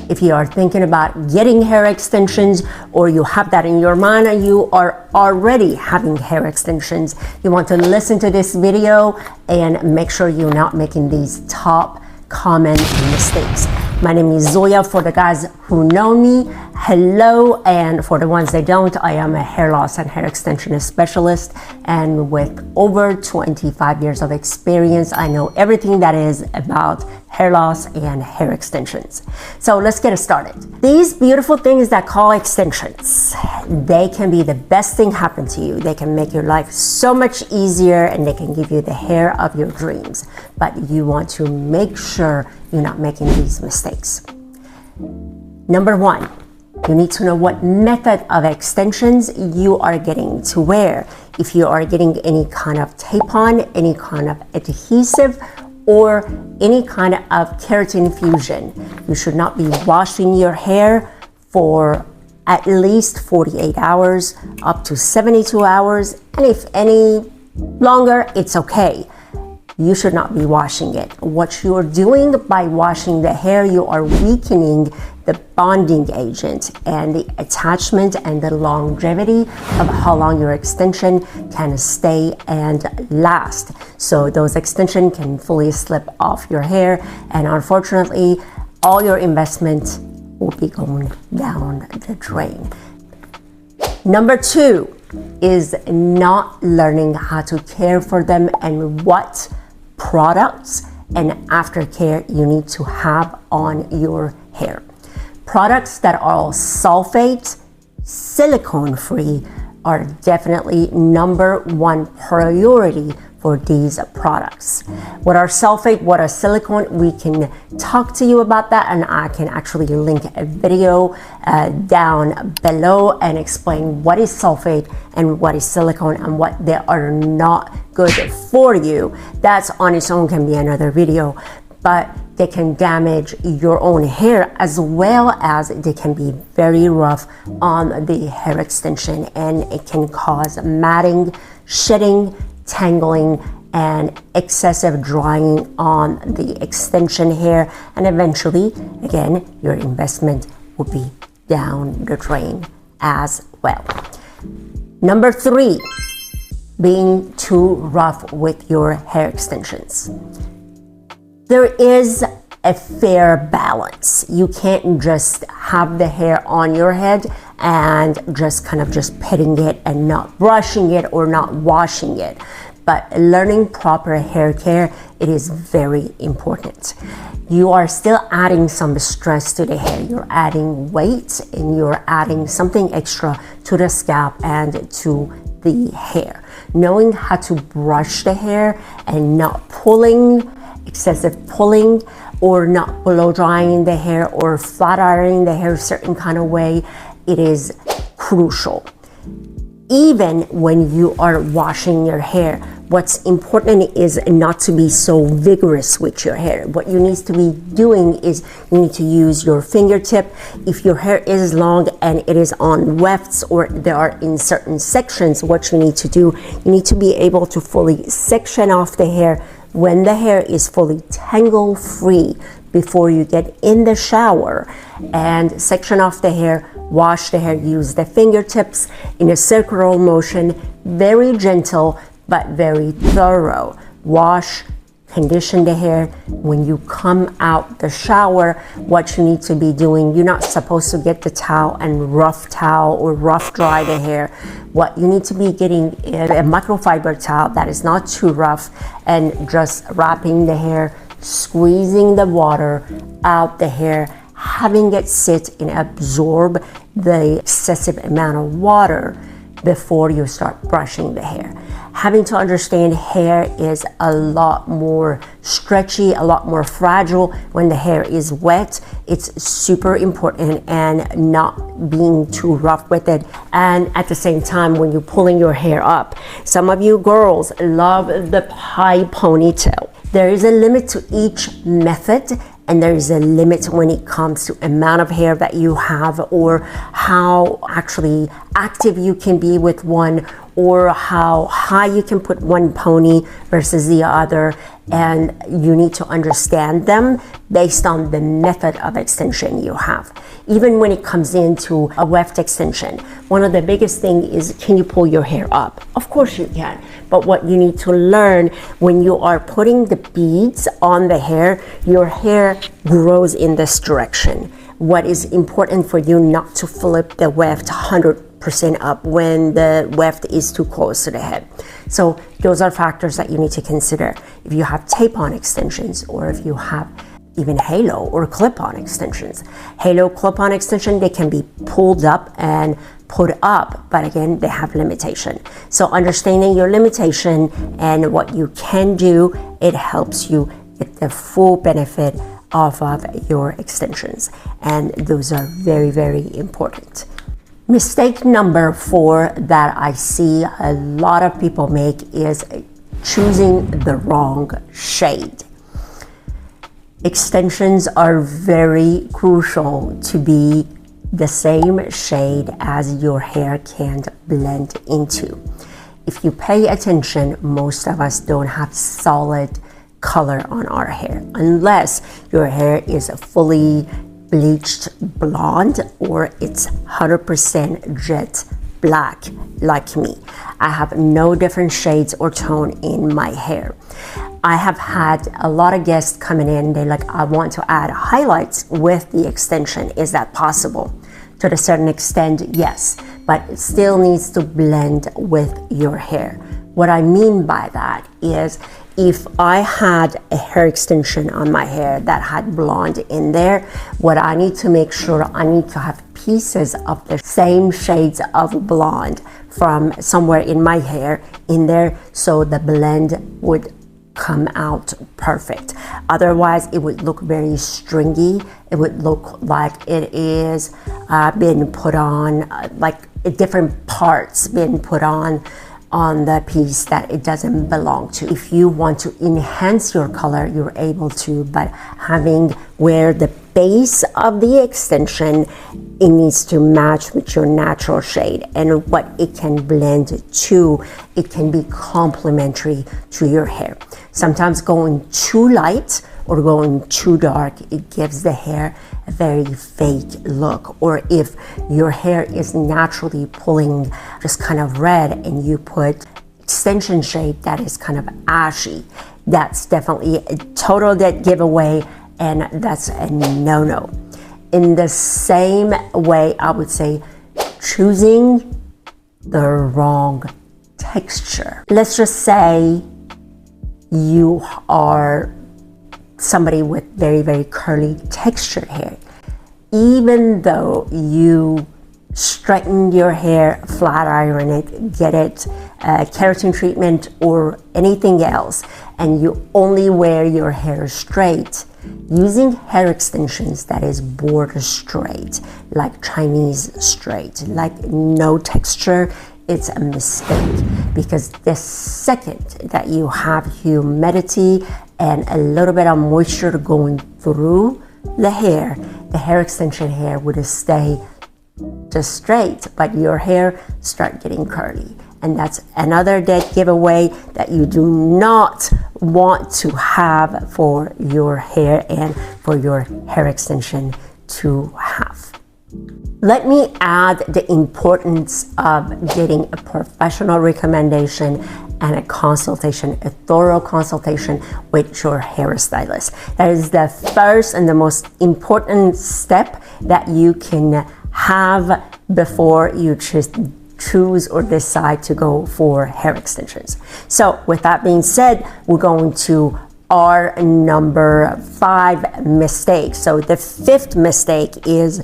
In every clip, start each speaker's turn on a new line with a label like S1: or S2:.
S1: If you are thinking about getting hair extensions, or you have that in your mind and you are already having hair extensions, you want to listen to this video and make sure you're not making these top common mistakes. My name is Zoya. For the guys who know me, hello, and for the ones that don't, I am a hair loss and hair extension specialist, and with over 25 years of experience, I know everything that is about hair loss and hair extensions. So let's get started. These beautiful things that call extensions, they can be the best thing happen to you. They can make your life so much easier and they can give you the hair of your dreams. But you want to make sure you're not making these mistakes. Number one, you need to know what method of extensions you are getting to wear. If you are getting any kind of tape on, any kind of adhesive, or any kind of keratin fusion, you should not be washing your hair for at least 48 hours, up to 72 hours, and if any longer, it's okay. You should not be washing it. What you are doing by washing the hair, you are weakening the bonding agent and the attachment and the longevity of how long your extension can stay and last. So those extensions can fully slip off your hair, and unfortunately, all your investment will be going down the drain. Number two is not learning how to care for them and what products and aftercare you need to have on your hair. Products that are sulfate, silicone free are definitely number one priority for these products. What are sulfate, what are silicone? We can talk to you about that, and I can actually link a video down below and explain what is sulfate and what is silicone and what they are not good for you. That's on its own can be another video, but they can damage your own hair as well as they can be very rough on the hair extension, and it can cause matting, shedding, tangling, and excessive drying on the extension hair, and eventually, again, your investment will be down the drain as well. Number three, being too rough with your hair extensions. There is a fair balance. You can't just have the hair on your head and just kind of just petting it and not brushing it or not washing it. But learning proper hair care, it is very important. You are still adding some stress to the hair. You're adding weight and you're adding something extra to the scalp and to the hair. Knowing how to brush the hair and not pulling, excessive pulling, or not blow drying the hair or flat ironing the hair a certain kind of way, it is crucial. Even when you are washing your hair, what's important is not to be so vigorous with your hair. What you need to be doing is you need to use your fingertip. If your hair is long and it is on wefts or there are in certain sections, what you need to do, you need to be able to fully section off the hair when the hair is fully tangle free before you get in the shower, and section off the hair, wash the hair, use the fingertips in a circular motion, very gentle but very thorough. Wash, condition the hair. When you come out the shower, what you need to be doing, you're not supposed to get the towel and rough towel or rough dry the hair. What you need to be getting is a microfiber towel that is not too rough, and just wrapping the hair, squeezing the water out the hair, having it sit and absorb the excessive amount of water before you start brushing the hair. Having to understand hair is a lot more stretchy, a lot more fragile when the hair is wet. It's super important, and not being too rough with it. And at the same time, when you're pulling your hair up, some of you girls love the high ponytail. There is a limit to each method, and there is a limit when it comes to amount of hair that you have, or how actually active you can be with one, or how high you can put one pony versus the other, and you need to understand them based on the method of extension you have. Even when it comes into a weft extension, one of the biggest things is, can you pull your hair up? Of course you can, but what you need to learn when you are putting the beads on the hair, your hair grows in this direction. What is important for you not to flip the weft 100% up when the weft is too close to the head. So those are factors that you need to consider. If you have tape-on extensions, or if you have even halo or clip-on extensions. Halo clip-on extension, they can be pulled up and put up, but again, they have limitation. So understanding your limitation and what you can do, it helps you get the full benefit off of your extensions. And those are very, very important. Mistake number 4 that I see a lot of people make is choosing the wrong shade. Extensions are very crucial to be the same shade as your hair can blend into. If you pay attention, most of us don't have solid color on our hair unless your hair is fully bleached blonde or it's 100% jet black like me. I have no different shades or tone in my hair. I have had a lot of guests coming in, they're like, I want to add highlights with the extension. Is that possible? To a certain extent, yes, but it still needs to blend with your hair. What I mean by that is, if I had a hair extension on my hair that had blonde in there, what I need to make sure, I need to have pieces of the same shades of blonde from somewhere in my hair in there, so the blend would come out perfect. Otherwise, it would look very stringy. It would look like it is been put on, like different parts been put on the piece that it doesn't belong to. If you want to enhance your color, you're able to, but having where the base of the extension, it needs to match with your natural shade, and what it can blend to, it can be complementary to your hair. Sometimes going too light or going too dark, it gives the hair a very fake look. Or if your hair is naturally pulling just kind of red and you put extension shade that is kind of ashy, that's definitely a total dead giveaway, and that's a no-no. In the same way, I would say choosing the wrong texture. Let's just say you are somebody with very, very curly textured hair. Even though you straighten your hair, flat iron it, get it keratin treatment or anything else, and you only wear your hair straight, using hair extensions that is border straight, like Chinese straight, like no texture, it's a mistake. Because the second that you have humidity and a little bit of moisture going through the hair extension hair would stay just straight, but your hair start getting curly. And that's another dead giveaway that you do not want to have for your hair and for your hair extension to have. Let me add the importance of getting a professional recommendation and a consultation, a thorough consultation with your hairstylist. That is the first and the most important step that you can have before you choose or decide to go for hair extensions. So with that being said, we're going to our number 5 mistake. So the 5th mistake is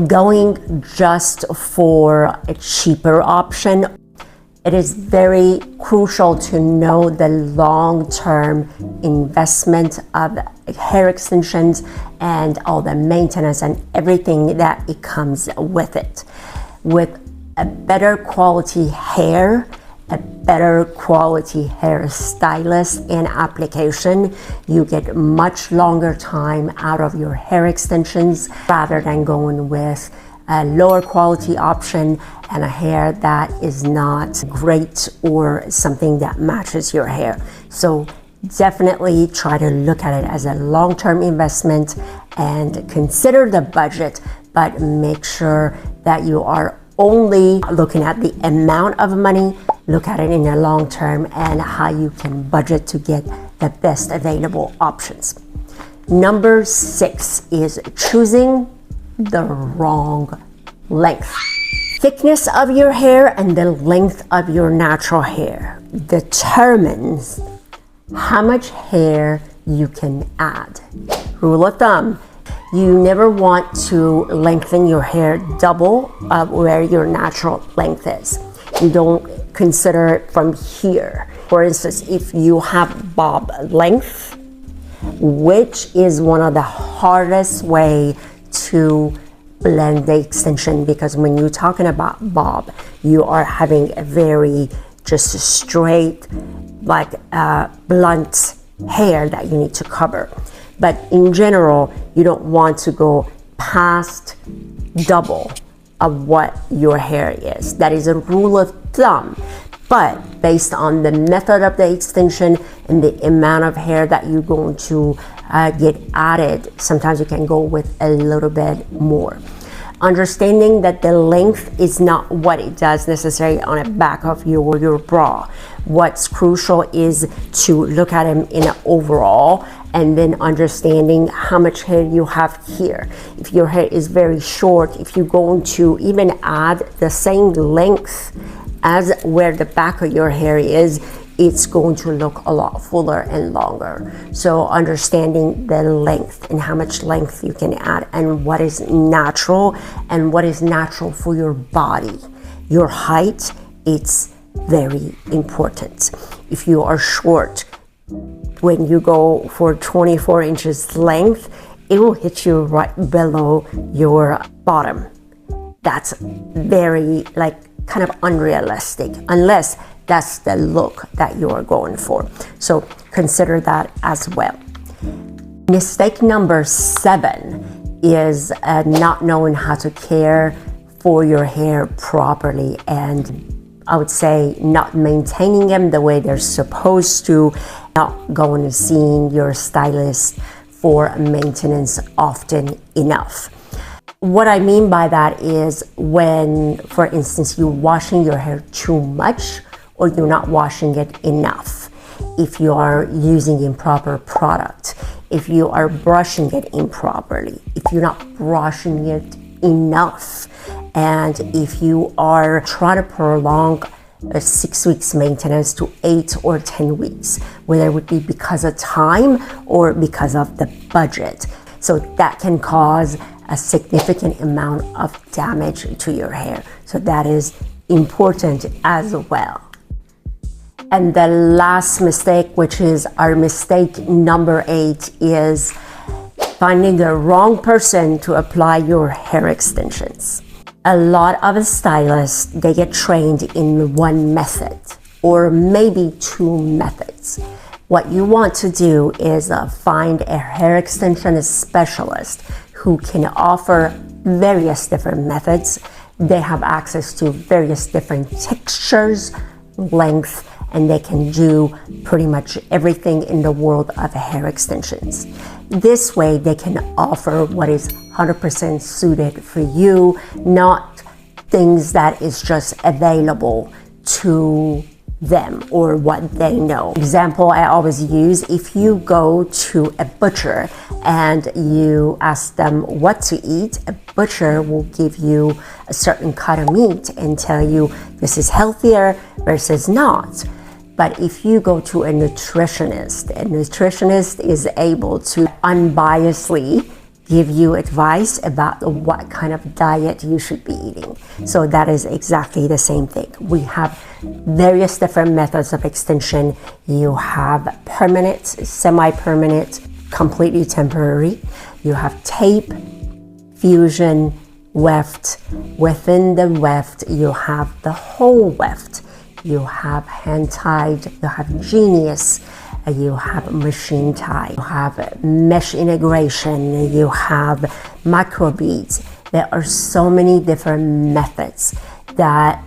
S1: going just for a cheaper option. It is very crucial to know the long-term investment of hair extensions and all the maintenance and everything that it comes with it. With a better quality hair, a better quality hairstylist and application, you get much longer time out of your hair extensions rather than going with a lower quality option and a hair that is not great or something that matches your hair. So definitely try to look at it as a long-term investment and consider the budget, but make sure that you are only looking at the amount of money. Look at it in the long term and how you can budget to get the best available options. Number 6 is choosing the wrong length. Thickness of your hair and the length of your natural hair determines how much hair you can add. Rule of thumb, you never want to lengthen your hair double where your natural length is. You don't consider it from here. For instance, if you have bob length, which is one of the hardest way to blend the extension, because when you're talking about bob, you are having a very just straight, like blunt hair that you need to cover. But in general, you don't want to go past double of what your hair is. That is a rule of thumb. But based on the method of the extension and the amount of hair that you're going to get added, sometimes you can go with a little bit more. Understanding that the length is not what it does necessarily on the back of your bra. What's crucial is to look at them in an overall, and then understanding how much hair you have here. If your hair is very short, if you're going to even add the same length as where the back of your hair is, it's going to look a lot fuller and longer. So understanding the length and how much length you can add and what is natural and what is natural for your body. Your height, it's very important. If you are short, when you go for 24 inches length, it will hit you right below your bottom. That's very kind of unrealistic, unless that's the look that you're going for. So consider that as well. Mistake number 7 is not knowing how to care for your hair properly, and I would say not maintaining them the way they're supposed to, not going and seeing your stylist for maintenance often enough. What I mean by that is when, for instance, you're washing your hair too much or you're not washing it enough. If you are using improper product, if you are brushing it improperly, if you're not brushing it enough, and if you are trying to prolong a 6 weeks maintenance to 8 or 10 weeks, whether it would be because of time or because of the budget. So that can cause a significant amount of damage to your hair. So that is important as well. And the last mistake, which is our mistake number 8, is finding the wrong person to apply your hair extensions. A lot of stylists, they get trained in one method or maybe 2 methods. What you want to do is find a hair extension specialist who can offer various different methods. They have access to various different textures, length, and they can do pretty much everything in the world of hair extensions. This way they can offer what is 100% suited for you, not things that is just available to them or what they know. Example I always use, if you go to a butcher and you ask them what to eat, a butcher will give you a certain cut of meat and tell you this is healthier versus not. But if you go to a nutritionist is able to unbiasedly give you advice about what kind of diet you should be eating. So that is exactly the same thing. We have various different methods of extension. You have permanent, semi-permanent, completely temporary. You have tape, fusion, weft. Within the weft, you have the whole weft. You have hand-tied, you have genius, you have machine tie, you have mesh integration, you have microbeads. There are so many different methods that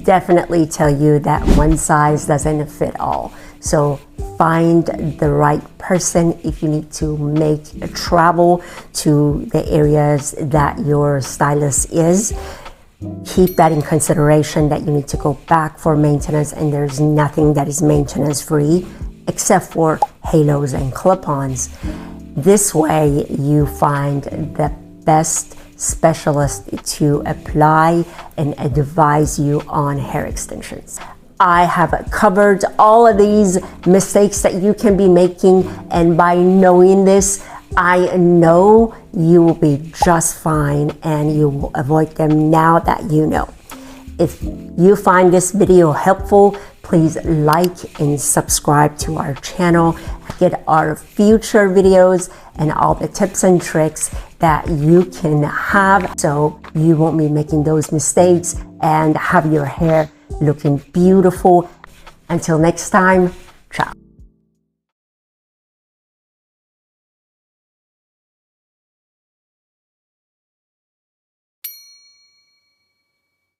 S1: definitely tell you that one size doesn't fit all. So find the right person if you need to make a travel to the areas that your stylist is. Keep that in consideration that you need to go back for maintenance, and there's nothing that is maintenance free except for halos and clip-ons. This way you find the best specialist to apply and advise you on hair extensions. I have covered all of these mistakes that you can be making, and by knowing this, I know you will be just fine and you will avoid them now that you know. If you find this video helpful, please like and subscribe to our channel. Get our future videos and all the tips and tricks that you can have so you won't be making those mistakes and have your hair looking beautiful. Until next time, ciao.